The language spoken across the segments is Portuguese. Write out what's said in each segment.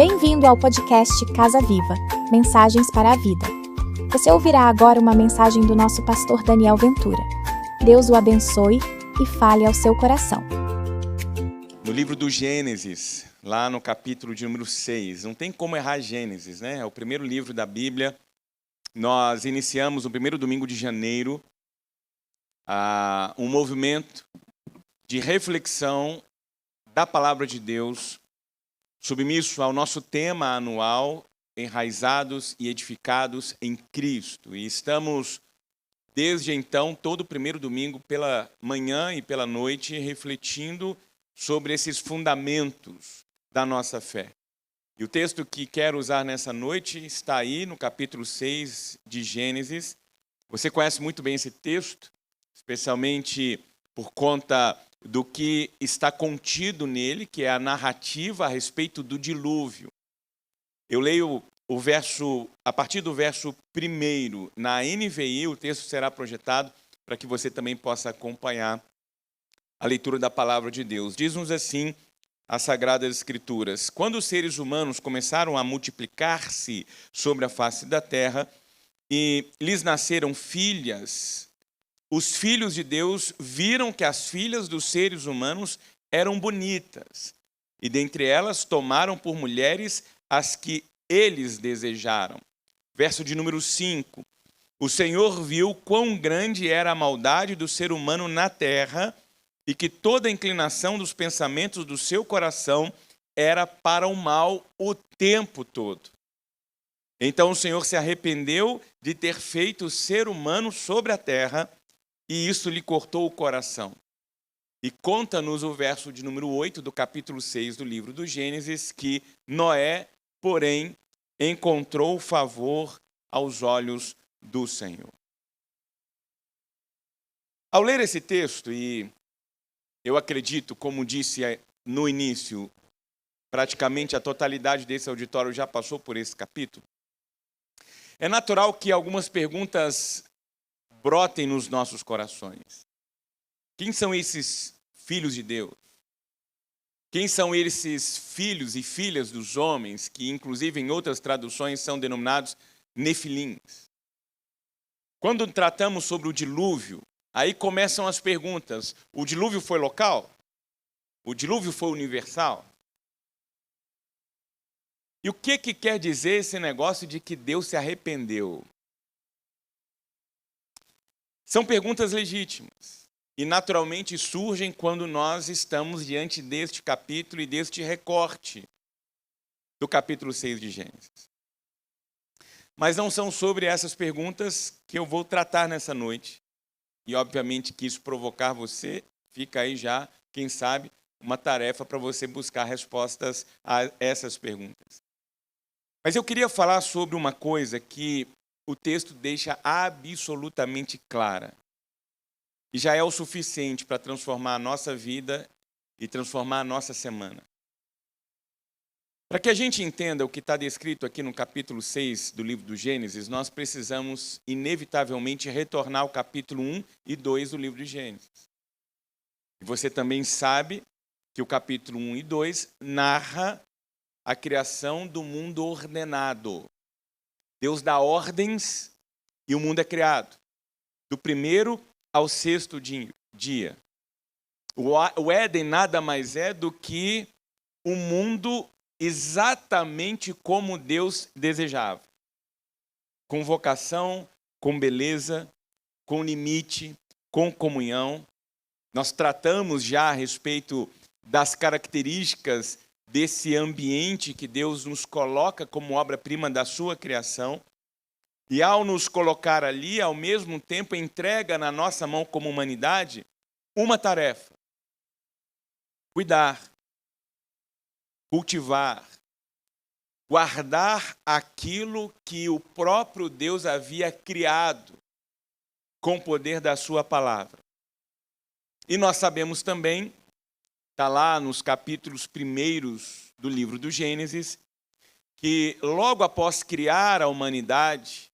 Bem-vindo ao podcast Casa Viva, Mensagens para a Vida. Você ouvirá agora uma mensagem do nosso pastor Daniel Ventura. Deus o abençoe e fale ao seu coração. No livro do Gênesis, lá no capítulo de número 6, não tem como errar Gênesis, né? É o primeiro livro da Bíblia. Nós iniciamos no primeiro domingo de janeiro um movimento de reflexão da palavra de Deus, submisso ao nosso tema anual, enraizados e edificados em Cristo. E estamos, desde então, todo primeiro domingo, pela manhã e pela noite, refletindo sobre esses fundamentos da nossa fé. E o texto que quero usar nessa noite está aí no capítulo 6 de Gênesis. Você conhece muito bem esse texto, especialmente por conta do que está contido nele, que é a narrativa a respeito do dilúvio. Eu leio o verso, a partir do verso 1 na NVI, o texto será projetado para que você também possa acompanhar a leitura da palavra de Deus. Diz-nos assim as Sagradas Escrituras: quando os seres humanos começaram a multiplicar-se sobre a face da terra e lhes nasceram filhas, os filhos de Deus viram que as filhas dos seres humanos eram bonitas, e dentre elas tomaram por mulheres as que eles desejaram. Verso de número 5. O Senhor viu quão grande era a maldade do ser humano na terra, e que toda a inclinação dos pensamentos do seu coração era para o mal o tempo todo. Então o Senhor se arrependeu de ter feito o ser humano sobre a terra, e isso lhe cortou o coração. E conta-nos o verso de número 8 do capítulo 6 do livro do Gênesis, que Noé, porém, encontrou favor aos olhos do Senhor. Ao ler esse texto, e eu acredito, como disse no início, praticamente a totalidade desse auditório já passou por esse capítulo, é natural que algumas perguntas brotem nos nossos corações. Quem são esses filhos de Deus? Quem são esses filhos e filhas dos homens, que inclusive em outras traduções são denominados nefilins? Quando tratamos sobre o dilúvio, aí começam as perguntas. O dilúvio foi local? O dilúvio foi universal? E o que quer dizer esse negócio de que Deus se arrependeu? São perguntas legítimas e naturalmente surgem quando nós estamos diante deste capítulo e deste recorte do capítulo 6 de Gênesis. Mas não são sobre essas perguntas que eu vou tratar nessa noite. E obviamente quis provocar você, fica aí já, quem sabe, uma tarefa para você buscar respostas a essas perguntas. Mas eu queria falar sobre uma coisa que o texto deixa absolutamente clara. E já é o suficiente para transformar a nossa vida e transformar a nossa semana. Para que a gente entenda o que está descrito aqui no capítulo 6 do livro do Gênesis, nós precisamos inevitavelmente retornar ao capítulo 1 e 2 do livro de Gênesis. E você também sabe que o capítulo 1 e 2 narra a criação do mundo ordenado. Deus dá ordens e o mundo é criado. Do primeiro ao sexto dia. O Éden nada mais é do que um mundo exatamente como Deus desejava. Com vocação, com beleza, com limite, com comunhão. Nós tratamos já a respeito das características desse ambiente que Deus nos coloca como obra-prima da sua criação. E ao nos colocar ali, ao mesmo tempo, entrega na nossa mão como humanidade uma tarefa: cuidar, cultivar, guardar aquilo que o próprio Deus havia criado com o poder da sua palavra. E nós sabemos também, está lá nos capítulos primeiros do livro do Gênesis, que logo após criar a humanidade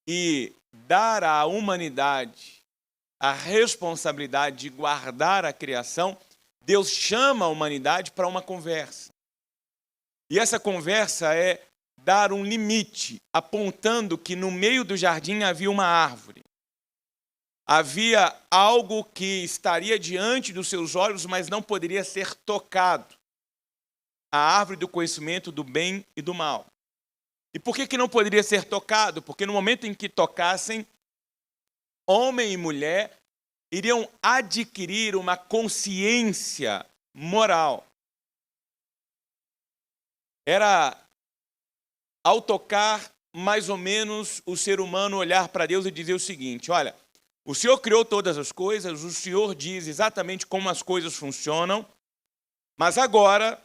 e dar à humanidade a responsabilidade de guardar a criação, Deus chama a humanidade para uma conversa. E essa conversa é dar um limite, apontando que no meio do jardim havia uma árvore. Havia algo que estaria diante dos seus olhos, mas não poderia ser tocado. A árvore do conhecimento do bem e do mal. E por que não poderia ser tocado? Porque no momento em que tocassem, homem e mulher iriam adquirir uma consciência moral. Era, ao tocar, mais ou menos, o ser humano olhar para Deus e dizer o seguinte: olha, o Senhor criou todas as coisas, o Senhor diz exatamente como as coisas funcionam, mas agora,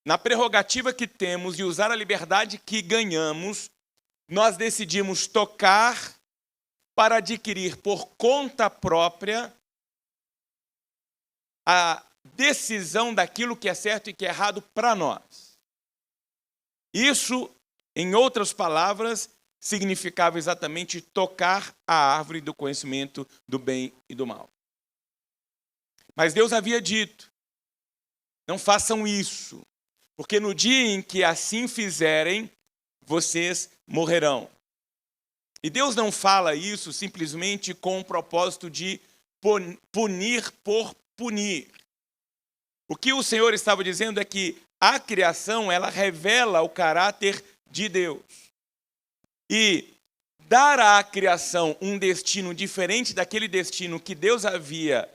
na prerrogativa que temos de usar a liberdade que ganhamos, nós decidimos tocar para adquirir por conta própria a decisão daquilo que é certo e que é errado para nós. Isso, em outras palavras, significava exatamente tocar a árvore do conhecimento do bem e do mal. Mas Deus havia dito: não façam isso, porque no dia em que assim fizerem, vocês morrerão. E Deus não fala isso simplesmente com o propósito de punir por punir. O que o Senhor estava dizendo é que a criação, ela revela o caráter de Deus. E dar à criação um destino diferente daquele destino que Deus havia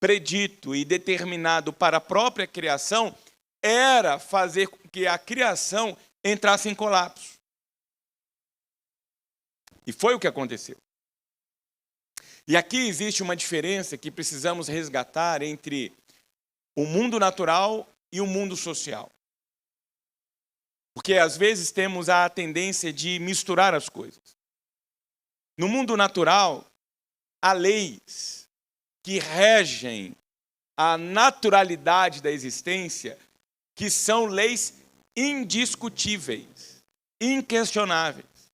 predito e determinado para a própria criação era fazer com que a criação entrasse em colapso. E foi o que aconteceu. E aqui existe uma diferença que precisamos resgatar entre o mundo natural e o mundo social. Porque às vezes temos a tendência de misturar as coisas. No mundo natural, há leis que regem a naturalidade da existência, que são leis indiscutíveis, inquestionáveis.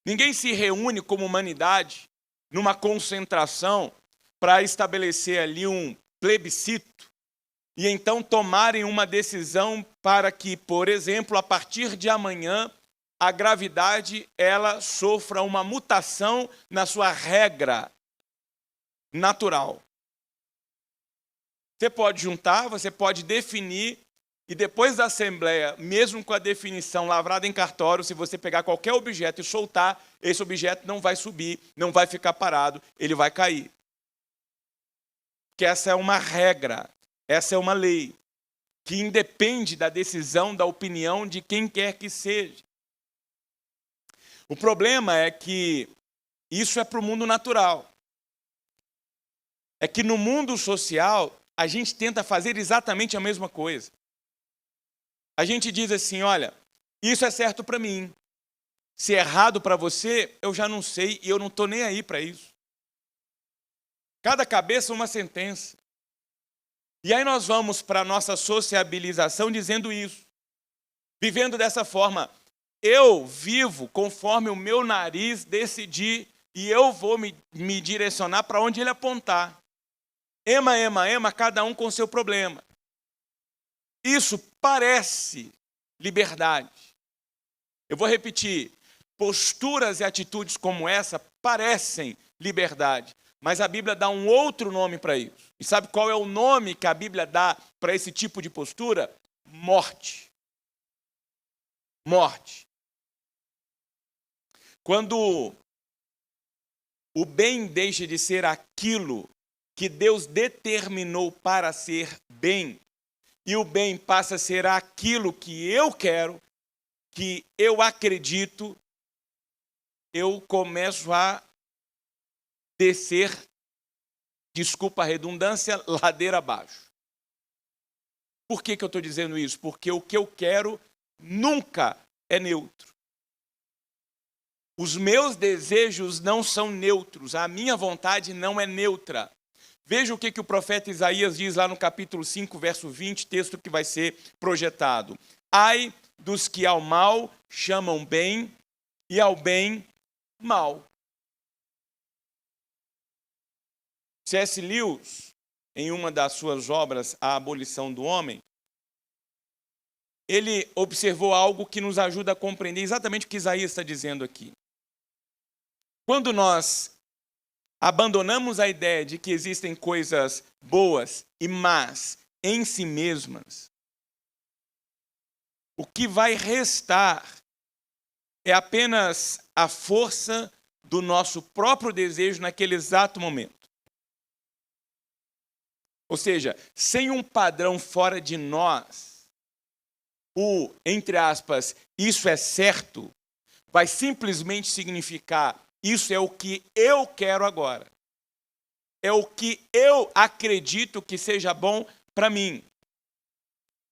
Ninguém se reúne como humanidade numa concentração para estabelecer ali um plebiscito e então tomarem uma decisão para que, por exemplo, a partir de amanhã, a gravidade ela sofra uma mutação na sua regra natural. Você pode juntar, você pode definir, e depois da assembleia, mesmo com a definição lavrada em cartório, se você pegar qualquer objeto e soltar, esse objeto não vai subir, não vai ficar parado, ele vai cair. Porque essa é uma regra, essa é uma lei, que independe da decisão, da opinião de quem quer que seja. O problema é que isso é para o mundo natural. É que no mundo social, a gente tenta fazer exatamente a mesma coisa. A gente diz assim: olha, isso é certo para mim. Se é errado para você, eu já não sei e eu não estou nem aí para isso. Cada cabeça uma sentença. E aí nós vamos para a nossa sociabilização dizendo isso. Vivendo dessa forma. Eu vivo conforme o meu nariz decidir e eu vou me direcionar para onde ele apontar. Ema, cada um com o seu problema. Isso parece liberdade. Eu vou repetir. Posturas e atitudes como essa parecem liberdade. Mas a Bíblia dá um outro nome para isso. E sabe qual é o nome que a Bíblia dá para esse tipo de postura? Morte. Morte. Quando o bem deixa de ser aquilo que Deus determinou para ser bem, e o bem passa a ser aquilo que eu quero, que eu acredito, eu começo a descer, desculpa a redundância, ladeira abaixo. Por que eu estou dizendo isso? Porque o que eu quero nunca é neutro. Os meus desejos não são neutros, a minha vontade não é neutra. Veja o que o profeta Isaías diz lá no capítulo 5, verso 20, texto que vai ser projetado. Ai dos que ao mal chamam bem e ao bem mal. C.S. Lewis, em uma das suas obras, A Abolição do Homem, ele observou algo que nos ajuda a compreender exatamente o que Isaías está dizendo aqui. Quando nós abandonamos a ideia de que existem coisas boas e más em si mesmas, o que vai restar é apenas a força do nosso próprio desejo naquele exato momento. Ou seja, sem um padrão fora de nós, o, entre aspas, isso é certo, vai simplesmente significar isso é o que eu quero agora. É o que eu acredito que seja bom para mim.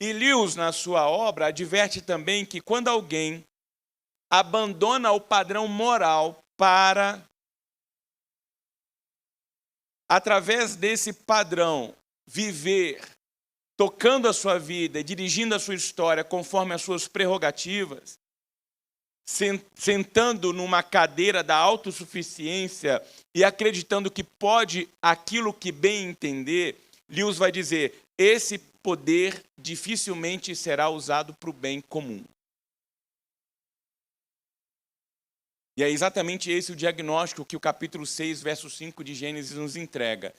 E Lewis, na sua obra, adverte também que quando alguém abandona o padrão moral para, através desse padrão, viver, tocando a sua vida, dirigindo a sua história conforme as suas prerrogativas, sentando numa cadeira da autossuficiência e acreditando que pode aquilo que bem entender, Lewis vai dizer, esse poder dificilmente será usado para o bem comum. E é exatamente esse o diagnóstico que o capítulo 6, verso 5 de Gênesis nos entrega.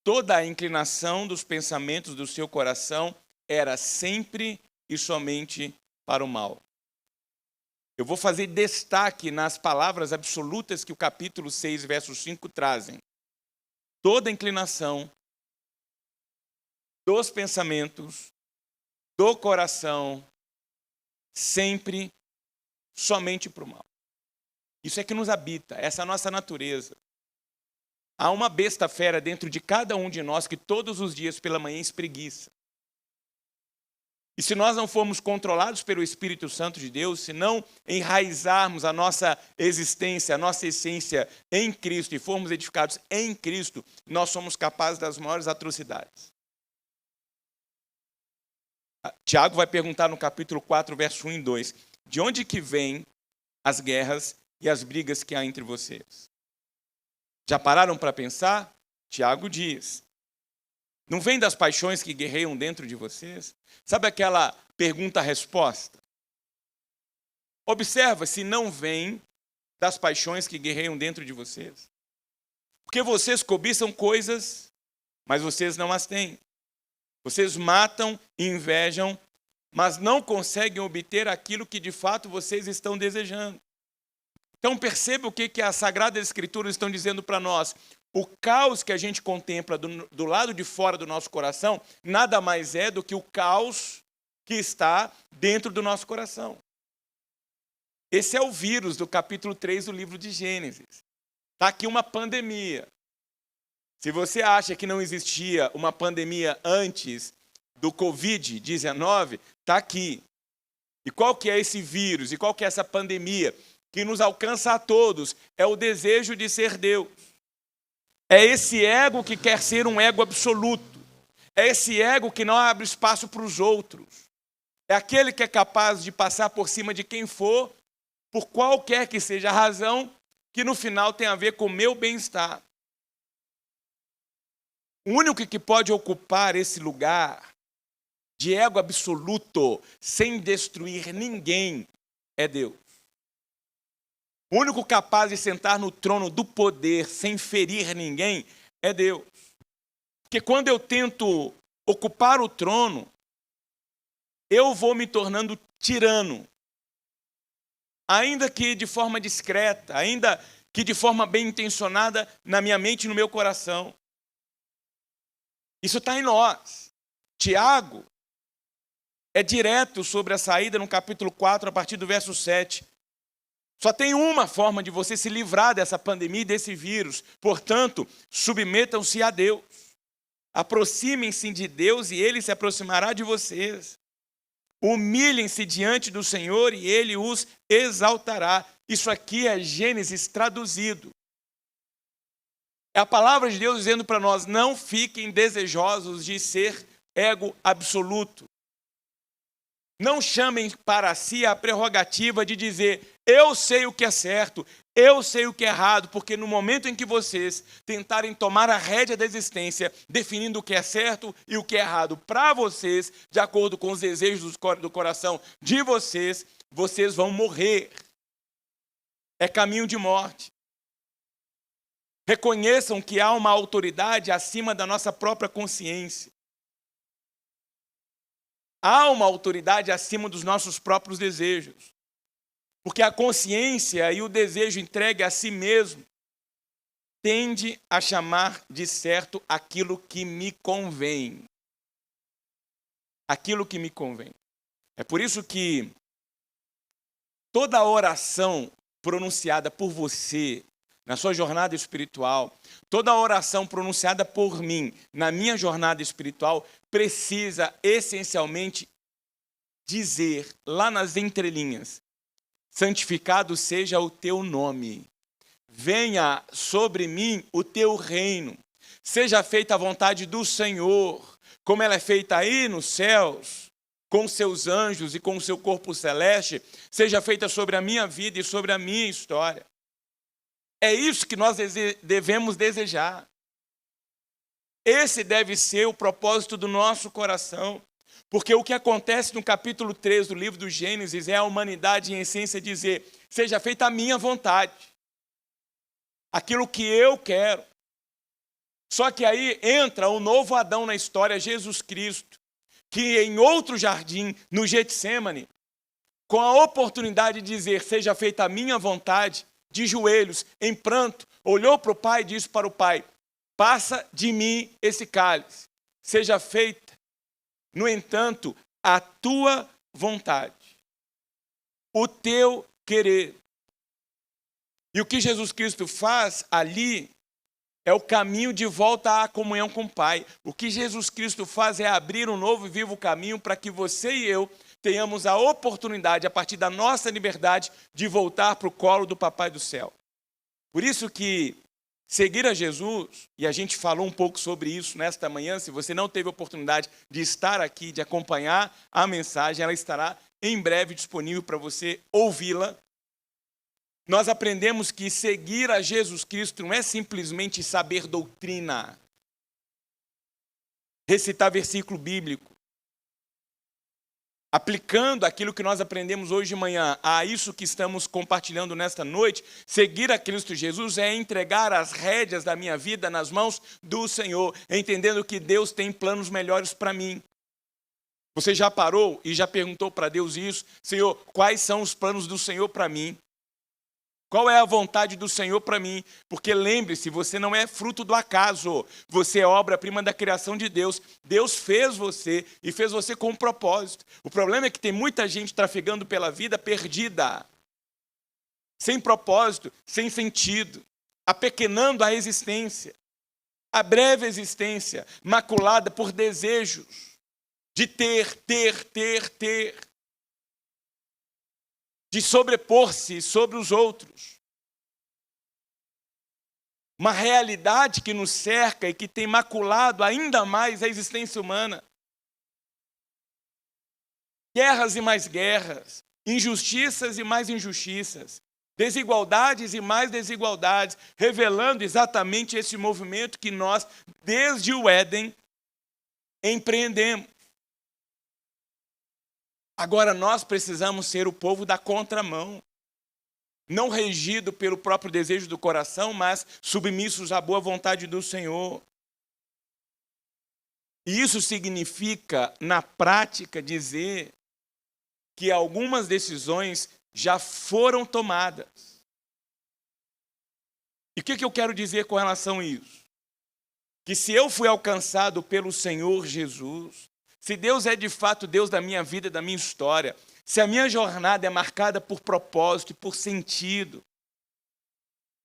Toda a inclinação dos pensamentos do seu coração era sempre e somente para o mal. Eu vou fazer destaque nas palavras absolutas que o capítulo 6, verso 5 trazem. Toda a inclinação dos pensamentos, do coração, sempre, somente para o mal. Isso é que nos habita, essa é a nossa natureza. Há uma besta fera dentro de cada um de nós que todos os dias pela manhã espreguiça. E se nós não formos controlados pelo Espírito Santo de Deus, se não enraizarmos a nossa existência, a nossa essência em Cristo e formos edificados em Cristo, nós somos capazes das maiores atrocidades. Tiago vai perguntar no capítulo 4, verso 1 e 2, de onde que vêm as guerras e as brigas que há entre vocês? Já pararam para pensar? Tiago diz, não vem das paixões que guerreiam dentro de vocês? Sabe aquela pergunta-resposta? Observa se não vem das paixões que guerreiam dentro de vocês. Porque vocês cobiçam coisas, mas vocês não as têm. Vocês matam e invejam, mas não conseguem obter aquilo que de fato vocês estão desejando. Então perceba o que as Sagradas Escrituras estão dizendo para nós. O caos que a gente contempla do lado de fora do nosso coração, nada mais é do que o caos que está dentro do nosso coração. Esse é o vírus do capítulo 3 do livro de Gênesis. Está aqui uma pandemia. Se você acha que não existia uma pandemia antes do Covid-19, está aqui. E qual que é esse vírus? E qual que é essa pandemia que nos alcança a todos? É o desejo de ser Deus. É esse ego que quer ser um ego absoluto. É esse ego que não abre espaço para os outros. É aquele que é capaz de passar por cima de quem for, por qualquer que seja a razão, que no final tem a ver com o meu bem-estar. O único que pode ocupar esse lugar de ego absoluto, sem destruir ninguém, é Deus. O único capaz de sentar no trono do poder sem ferir ninguém é Deus. Porque quando eu tento ocupar o trono, eu vou me tornando tirano. Ainda que de forma discreta, ainda que de forma bem intencionada na minha mente e no meu coração. Isso está em nós. Tiago é direto sobre a saída no capítulo 4, a partir do verso 7. Só tem uma forma de você se livrar dessa pandemia e desse vírus. Portanto, submetam-se a Deus. Aproximem-se de Deus e Ele se aproximará de vocês. Humilhem-se diante do Senhor e Ele os exaltará. Isso aqui é Gênesis traduzido. É a palavra de Deus dizendo para nós, não fiquem desejosos de ser ego absoluto. Não chamem para si a prerrogativa de dizer, eu sei o que é certo, Eu sei o que é errado, porque no momento em que vocês tentarem tomar a rédea da existência, definindo o que é certo e o que é errado para vocês, de acordo com os desejos do coração de vocês, vocês vão morrer. É caminho de morte. Reconheçam que há uma autoridade acima da nossa própria consciência. Há uma autoridade acima dos nossos próprios desejos. Porque a consciência e o desejo entregue a si mesmo tende a chamar de certo aquilo que me convém. Aquilo que me convém. É por isso que toda oração pronunciada por você na sua jornada espiritual, toda oração pronunciada por mim na minha jornada espiritual precisa essencialmente dizer lá nas entrelinhas: santificado seja o teu nome, venha sobre mim o teu reino, seja feita a vontade do Senhor, como ela é feita aí nos céus, com seus anjos e com o seu corpo celeste, seja feita sobre a minha vida e sobre a minha história. É isso que nós devemos desejar. Esse deve ser o propósito do nosso coração. Porque o que acontece no capítulo 3 do livro do Gênesis é a humanidade, em essência, dizer: seja feita a minha vontade, aquilo que eu quero. Só que aí entra o novo Adão na história, Jesus Cristo, que em outro jardim, no Getsêmani, com a oportunidade de dizer: seja feita a minha vontade, de joelhos, em pranto, olhou para o Pai e disse para o Pai: passa de mim esse cálice, seja feita, no entanto, a tua vontade, o teu querer. E o que Jesus Cristo faz ali é o caminho de volta à comunhão com o Pai. O que Jesus Cristo faz é abrir um novo e vivo caminho para que você e eu tenhamos a oportunidade, a partir da nossa liberdade, de voltar para o colo do Papai do Céu. Por isso que seguir a Jesus, e a gente falou um pouco sobre isso nesta manhã, se você não teve a oportunidade de estar aqui, de acompanhar a mensagem, ela estará em breve disponível para você ouvi-la. Nós aprendemos que seguir a Jesus Cristo não é simplesmente saber doutrina, recitar versículo bíblico. Aplicando aquilo que nós aprendemos hoje de manhã a isso que estamos compartilhando nesta noite, seguir a Cristo Jesus é entregar as rédeas da minha vida nas mãos do Senhor, entendendo que Deus tem planos melhores para mim. Você já parou e já perguntou para Deus isso? Senhor, quais são os planos do Senhor para mim? Qual é a vontade do Senhor para mim? Porque lembre-se, você não é fruto do acaso. Você é obra-prima da criação de Deus. Deus fez você e fez você com um propósito. O problema é que tem muita gente trafegando pela vida perdida, sem propósito, sem sentido, apequenando a existência, a breve existência, maculada por desejos de ter, de sobrepor-se sobre os outros. Uma realidade que nos cerca e que tem maculado ainda mais a existência humana. Guerras e mais guerras, injustiças e mais injustiças, desigualdades e mais desigualdades, revelando exatamente esse movimento que nós, desde o Éden, empreendemos. Agora nós precisamos ser o povo da contramão, não regido pelo próprio desejo do coração, mas submissos à boa vontade do Senhor. E isso significa, na prática, dizer que algumas decisões já foram tomadas. E o que eu quero dizer com relação a isso? Que se eu fui alcançado pelo Senhor Jesus, se Deus é de fato Deus da minha vida, da minha história, se a minha jornada é marcada por propósito e por sentido,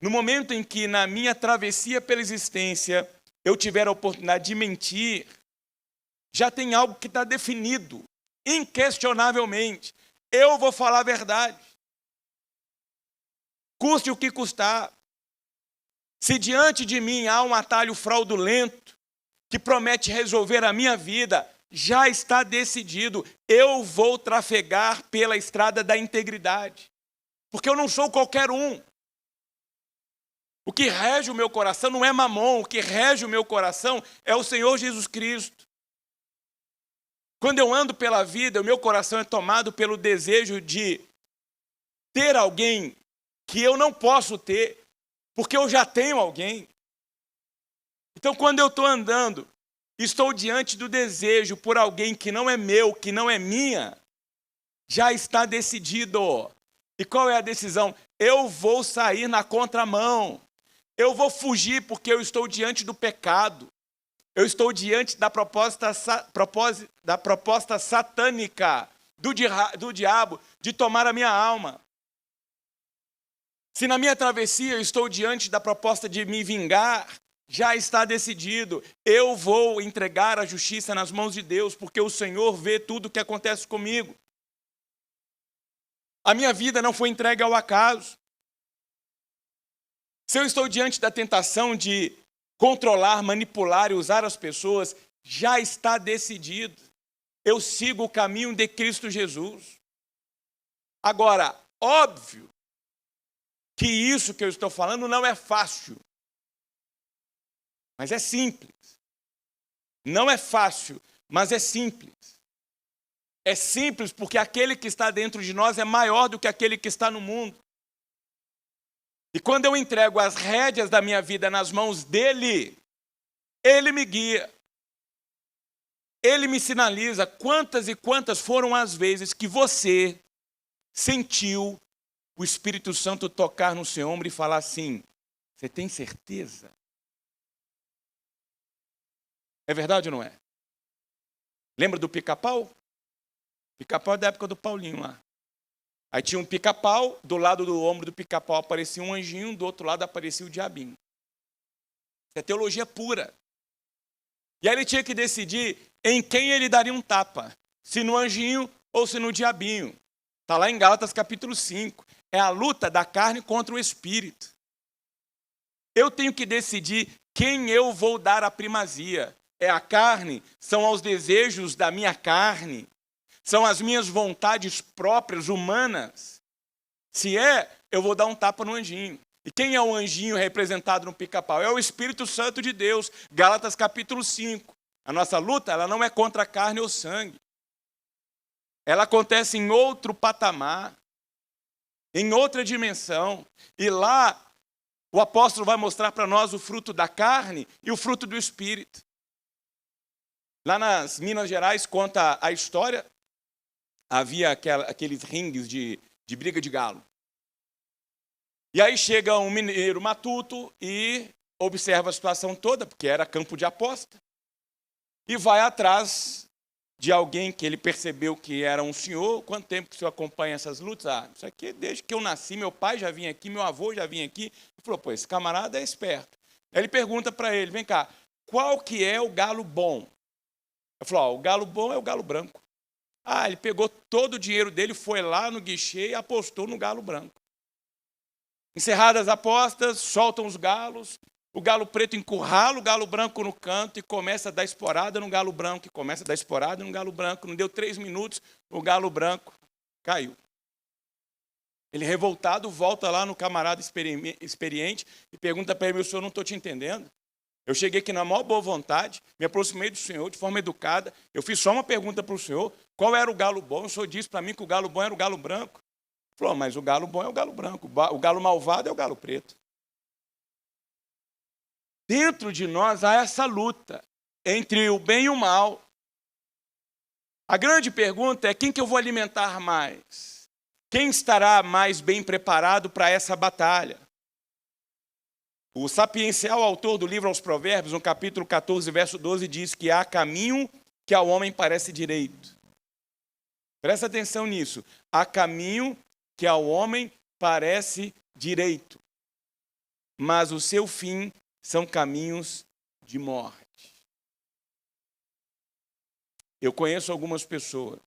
no momento em que na minha travessia pela existência eu tiver a oportunidade de mentir, já tem algo que está definido, inquestionavelmente. Eu vou falar a verdade, custe o que custar. Se diante de mim há um atalho fraudulento que promete resolver a minha vida, já está decidido, eu vou trafegar pela estrada da integridade, porque eu não sou qualquer um, O que rege o meu coração não é mamon, o que rege o meu coração é o Senhor Jesus Cristo. Quando eu ando pela vida, o meu coração é tomado pelo desejo de ter alguém que eu não posso ter, porque eu já tenho alguém. Então, quando eu estou andando, estou diante do desejo por alguém que não é meu, que não é minha, já está decidido. E qual é a decisão? Eu vou sair na contramão. Eu vou fugir porque eu estou diante do pecado. Eu estou diante da proposta satânica do diabo de tomar a minha alma. Se na minha travessia eu estou diante da proposta de me vingar, já está decidido. Eu vou entregar a justiça nas mãos de Deus, porque o Senhor vê tudo o que acontece comigo. A minha vida não foi entregue ao acaso. Se eu estou diante da tentação de controlar, manipular e usar as pessoas, já está decidido. Eu sigo o caminho de Cristo Jesus. Agora, óbvio que isso que eu estou falando não é fácil, mas é simples. Não é fácil, mas é simples. É simples porque aquele que está dentro de nós é maior do que aquele que está no mundo. E quando eu entrego as rédeas da minha vida nas mãos dele, ele me guia. Ele me sinaliza quantas e quantas foram as vezes que você sentiu o Espírito Santo tocar no seu ombro e falar assim: você tem certeza? É verdade ou não é? Lembra do pica-pau? Pica-pau é da época do Paulinho lá. Aí tinha um pica-pau, do lado do ombro do pica-pau aparecia um anjinho, do outro lado aparecia o diabinho. Isso é teologia pura. E aí ele tinha que decidir em quem ele daria um tapa, se no anjinho ou se no diabinho. Está lá em Gálatas capítulo 5. É a luta da carne contra o espírito. Eu tenho que decidir quem eu vou dar a primazia. É a carne? São os desejos da minha carne? São as minhas vontades próprias, humanas? Se é, eu vou dar um tapa no anjinho. E quem é o anjinho representado no pica-pau? É o Espírito Santo de Deus. Gálatas capítulo 5. A nossa luta, ela não é contra a carne ou sangue. Ela acontece em outro patamar, em outra dimensão. E lá, o apóstolo vai mostrar para nós o fruto da carne e o fruto do Espírito. Lá nas Minas Gerais, conta a história, havia aqueles ringues de briga de galo. E aí chega um mineiro matuto e observa a situação toda, porque era campo de aposta, e vai atrás de alguém que ele percebeu que era um senhor. Quanto tempo que o senhor acompanha essas lutas? Ah, isso aqui desde que eu nasci, meu pai já vinha aqui, meu avô já vinha aqui. Ele falou, pô, esse camarada é esperto. Aí ele pergunta para ele, vem cá, qual que é o galo bom? Ele falou, o galo bom é o galo branco. Ah, ele pegou todo o dinheiro dele, foi lá no guichê e apostou no galo branco. Encerradas as apostas, soltam os galos, o galo preto encurrala o galo branco no canto e começa a dar esporada no galo branco, e começa a dar esporada no galo branco. Não deu 3 minutos, o galo branco caiu. Ele, revoltado, volta lá no camarada experiente e pergunta para ele, senhor, não estou te entendendo. Eu cheguei aqui na maior boa vontade, me aproximei do senhor de forma educada, eu fiz só uma pergunta para o senhor, qual era o galo bom? O senhor disse para mim que o galo bom era o galo branco. Ele falou, mas o galo bom é o galo branco, o galo malvado é o galo preto. Dentro de nós há essa luta entre o bem e o mal. A grande pergunta é quem que eu vou alimentar mais? Quem estará mais bem preparado para essa batalha? O sapiencial autor do livro aos Provérbios, no capítulo 14, verso 12, diz que há caminho que ao homem parece direito. Presta atenção nisso. Há caminho que ao homem parece direito, mas o seu fim são caminhos de morte. Eu conheço algumas pessoas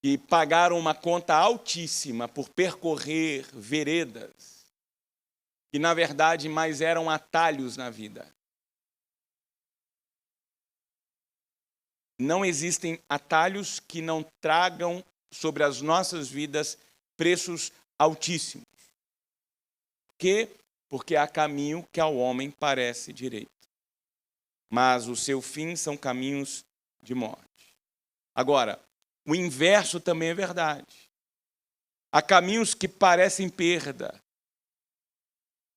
que pagaram uma conta altíssima por percorrer veredas que, na verdade, mais eram atalhos na vida. Não existem atalhos que não tragam sobre as nossas vidas preços altíssimos. quê? Porque há caminho que ao homem parece direito, mas o seu fim são caminhos de morte. Agora, o inverso também é verdade. Há caminhos que parecem perda,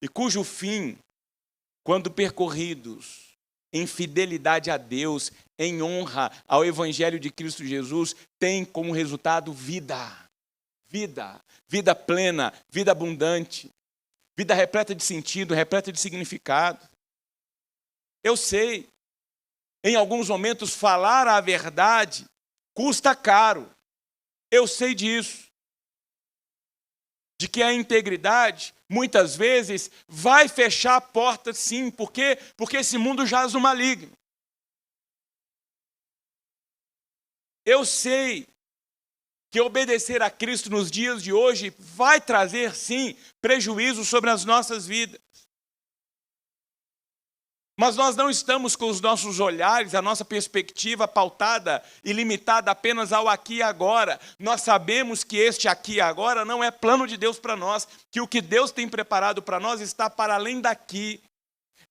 e cujo fim, quando percorridos em fidelidade a Deus, em honra ao Evangelho de Cristo Jesus, tem como resultado vida. Vida plena, vida abundante, vida repleta de sentido, repleta de significado. Eu sei, em alguns momentos falar a verdade custa caro. Eu sei disso. De que a integridade, muitas vezes, vai fechar a porta, sim. Por quê? Porque esse mundo jaz no maligno. Eu sei que obedecer a Cristo nos dias de hoje vai trazer, sim, prejuízo sobre as nossas vidas. Mas nós não estamos com os nossos olhares, a nossa perspectiva pautada e limitada apenas ao aqui e agora. Nós sabemos que este aqui e agora não é plano de Deus para nós, que o que Deus tem preparado para nós está para além daqui.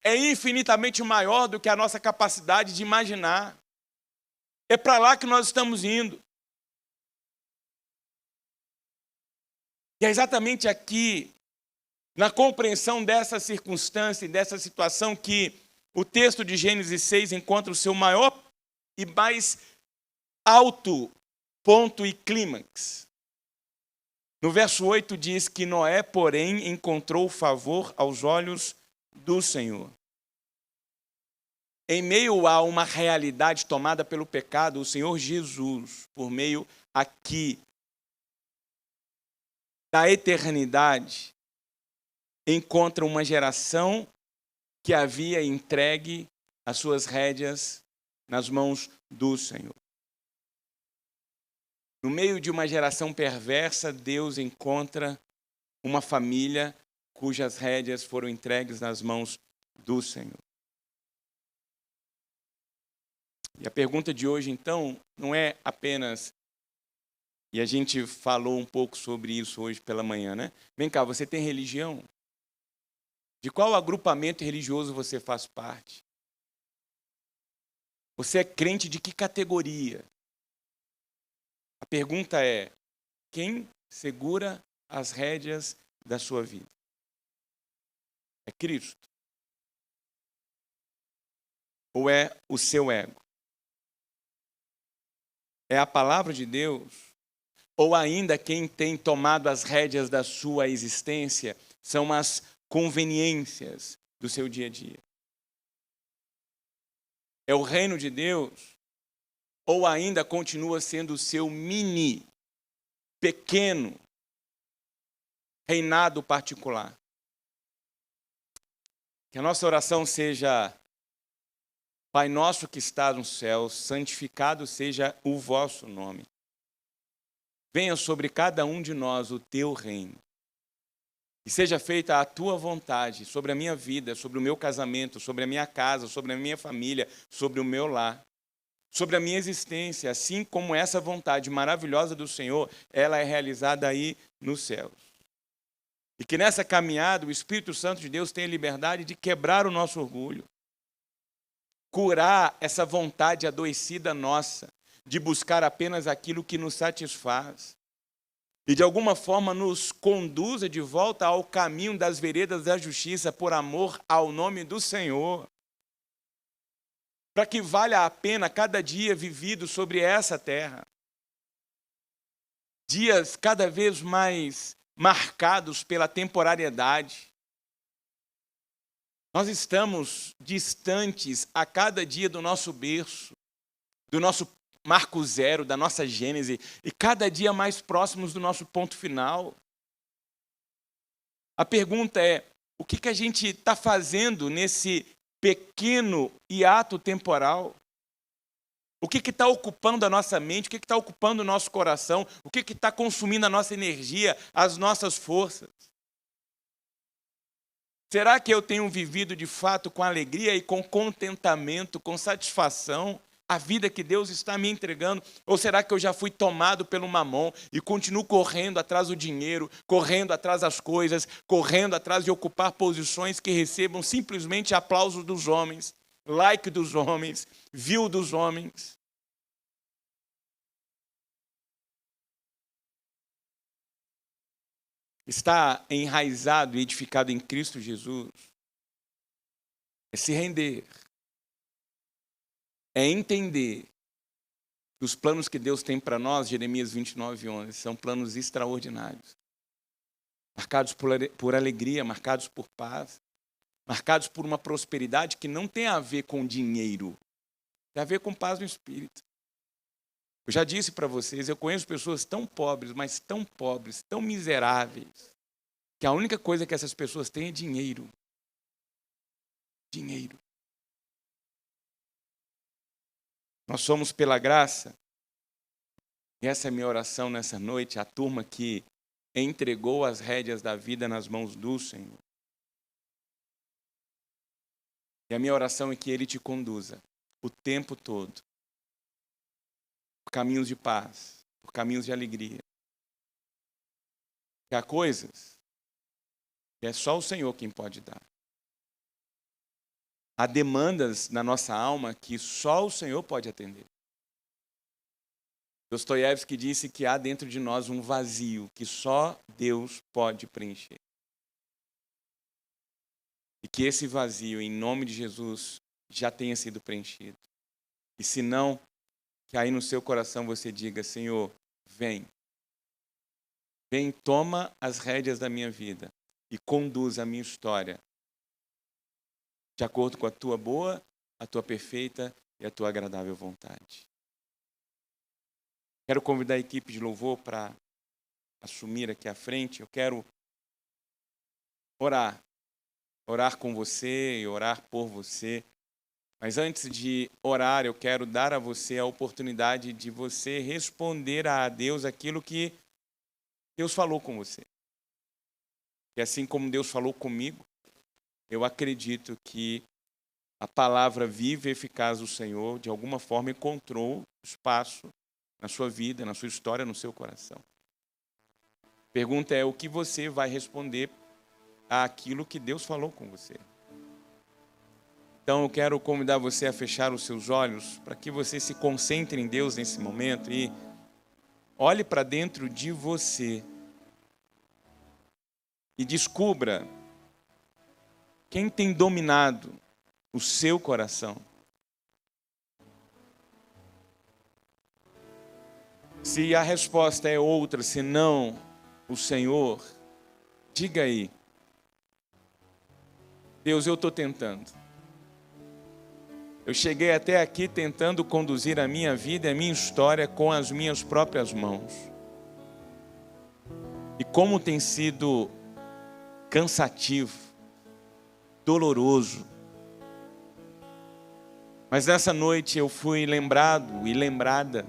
É infinitamente maior do que a nossa capacidade de imaginar. É para lá que nós estamos indo. E é exatamente aqui, na compreensão dessa circunstância e dessa situação, que o texto de Gênesis 6 encontra o seu maior e mais alto ponto e clímax. No verso 8 diz que Noé, porém, encontrou favor aos olhos do Senhor. Em meio a uma realidade tomada pelo pecado, o Senhor Jesus, por meio aqui da eternidade, encontra uma geração que havia entregue as suas rédeas nas mãos do Senhor. No meio de uma geração perversa, Deus encontra uma família cujas rédeas foram entregues nas mãos do Senhor. E a pergunta de hoje, então, não é apenas, e a gente falou um pouco sobre isso hoje pela manhã, né? Vem cá, você tem religião? De qual agrupamento religioso você faz parte? Você é crente de que categoria? A pergunta é: quem segura as rédeas da sua vida? É Cristo? Ou é o seu ego? É a palavra de Deus? Ou ainda quem tem tomado as rédeas da sua existência são as conveniências do seu dia a dia? É o reino de Deus? Ou ainda continua sendo o seu mini, pequeno reinado particular? Que a nossa oração seja: Pai nosso que está nos céus, santificado seja o vosso nome. Venha sobre cada um de nós o teu reino. E seja feita a tua vontade sobre a minha vida, sobre o meu casamento, sobre a minha casa, sobre a minha família, sobre o meu lar, sobre a minha existência, assim como essa vontade maravilhosa do Senhor, ela é realizada aí nos céus. E que nessa caminhada o Espírito Santo de Deus tenha liberdade de quebrar o nosso orgulho, curar essa vontade adoecida nossa, de buscar apenas aquilo que nos satisfaz. E de alguma forma nos conduza de volta ao caminho das veredas da justiça por amor ao nome do Senhor. Para que valha a pena cada dia vivido sobre essa terra. Dias cada vez mais marcados pela temporariedade. Nós estamos distantes a cada dia do nosso berço, do nosso marco zero, da nossa Gênese, e cada dia mais próximos do nosso ponto final. A pergunta é: o que a gente está fazendo nesse pequeno hiato temporal? O que está ocupando a nossa mente? O que está ocupando o nosso coração? O que está consumindo a nossa energia, as nossas forças? Será que eu tenho vivido de fato com alegria e com contentamento, com satisfação a vida que Deus está me entregando? Ou será que eu já fui tomado pelo mamon e continuo correndo atrás do dinheiro, correndo atrás das coisas, correndo atrás de ocupar posições que recebam simplesmente aplausos dos homens, like dos homens, view dos homens? Está enraizado e edificado em Cristo Jesus é se render, é entender que os planos que Deus tem para nós, Jeremias 29:11, são planos extraordinários, marcados por alegria, marcados por paz, marcados por uma prosperidade que não tem a ver com dinheiro, tem a ver com paz no espírito. Eu já disse para vocês, eu conheço pessoas tão pobres, mas tão pobres, tão miseráveis, que a única coisa que essas pessoas têm é dinheiro. Dinheiro. Nós somos pela graça, e essa é a minha oração nessa noite, a turma que entregou as rédeas da vida nas mãos do Senhor. E a minha oração é que Ele te conduza o tempo todo por caminhos de paz, por caminhos de alegria. Que há coisas que é só o Senhor quem pode dar. Há demandas na nossa alma que só o Senhor pode atender. Dostoiévski disse que há dentro de nós um vazio que só Deus pode preencher. E que esse vazio, em nome de Jesus, já tenha sido preenchido. E se não, que aí no seu coração você diga: Senhor, vem. Vem, toma as rédeas da minha vida e conduz a minha história de acordo com a tua boa, a tua perfeita e a tua agradável vontade. Quero convidar a equipe de louvor para assumir aqui à frente. Eu quero orar com você e orar por você. Mas antes de orar, eu quero dar a você a oportunidade de você responder a Deus aquilo que Deus falou com você. E assim como Deus falou comigo, eu acredito que a palavra viva e eficaz do Senhor, de alguma forma, encontrou espaço na sua vida, na sua história, no seu coração. A pergunta é: o que você vai responder àquilo que Deus falou com você? Então, eu quero convidar você a fechar os seus olhos para que você se concentre em Deus nesse momento e olhe para dentro de você e descubra quem tem dominado o seu coração. Se a resposta é outra, senão o Senhor, diga aí: Deus, eu estou tentando. Eu cheguei até aqui tentando conduzir a minha vida e a minha história com as minhas próprias mãos. E como tem sido cansativo, doloroso. Mas nessa noite eu fui lembrado e lembrada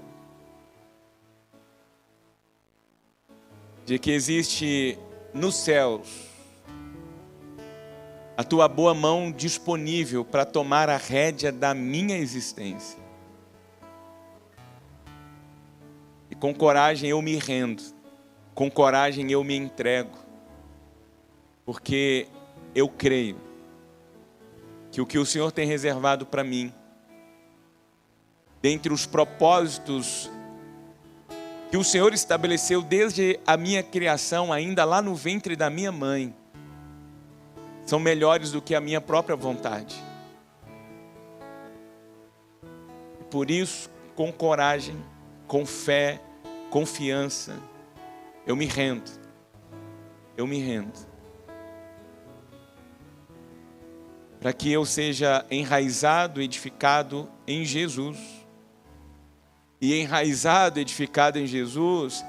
de que existe nos céus a tua boa mão disponível para tomar a rédea da minha existência. E com coragem eu me rendo, com coragem eu me entrego, porque eu creio que o Senhor tem reservado para mim, dentre os propósitos que o Senhor estabeleceu desde a minha criação, ainda lá no ventre da minha mãe, são melhores do que a minha própria vontade. Por isso, com coragem, com fé, confiança, eu me rendo. Eu me rendo. Para que eu seja enraizado, edificado em Jesus. E enraizado, edificado em Jesus,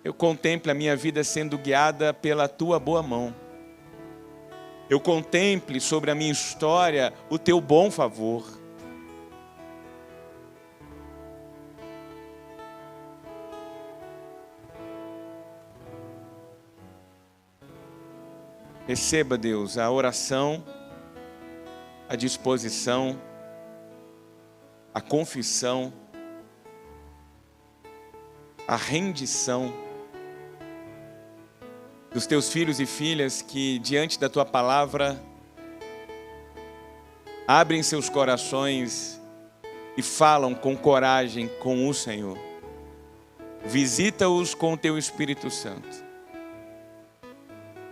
eu contemple a minha vida sendo guiada pela tua boa mão. Eu contemple sobre a minha história o teu bom favor. Receba, Deus, a oração, a disposição a confissão, a rendição dos teus filhos e filhas que, diante da tua palavra, abrem seus corações e falam com coragem com o Senhor. Visita-os com o teu Espírito Santo.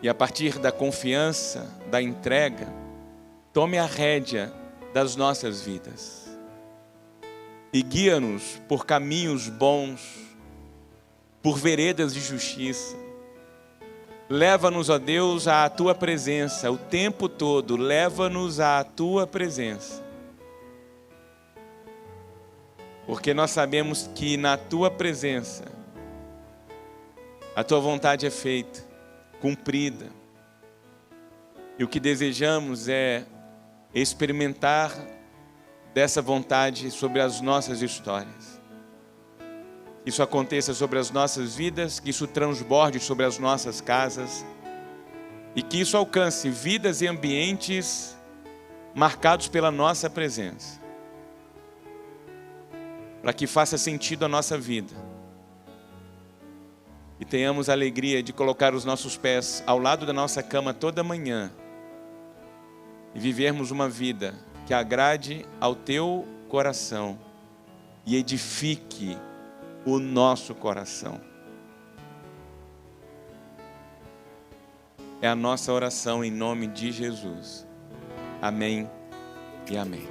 E a partir da confiança, da entrega, tome a rédea das nossas vidas. E guia-nos por caminhos bons, por veredas de justiça. Leva-nos, ó Deus, à tua presença o tempo todo. Leva-nos à tua presença. Porque nós sabemos que na tua presença a tua vontade é feita, cumprida. E o que desejamos é experimentar dessa vontade sobre as nossas histórias. Que isso aconteça sobre as nossas vidas, que isso transborde sobre as nossas casas e que isso alcance vidas e ambientes marcados pela nossa presença. Para que faça sentido a nossa vida e tenhamos a alegria de colocar os nossos pés ao lado da nossa cama toda manhã e vivermos uma vida que agrade ao teu coração e edifique o nosso coração. É a nossa oração em nome de Jesus. Amém e amém.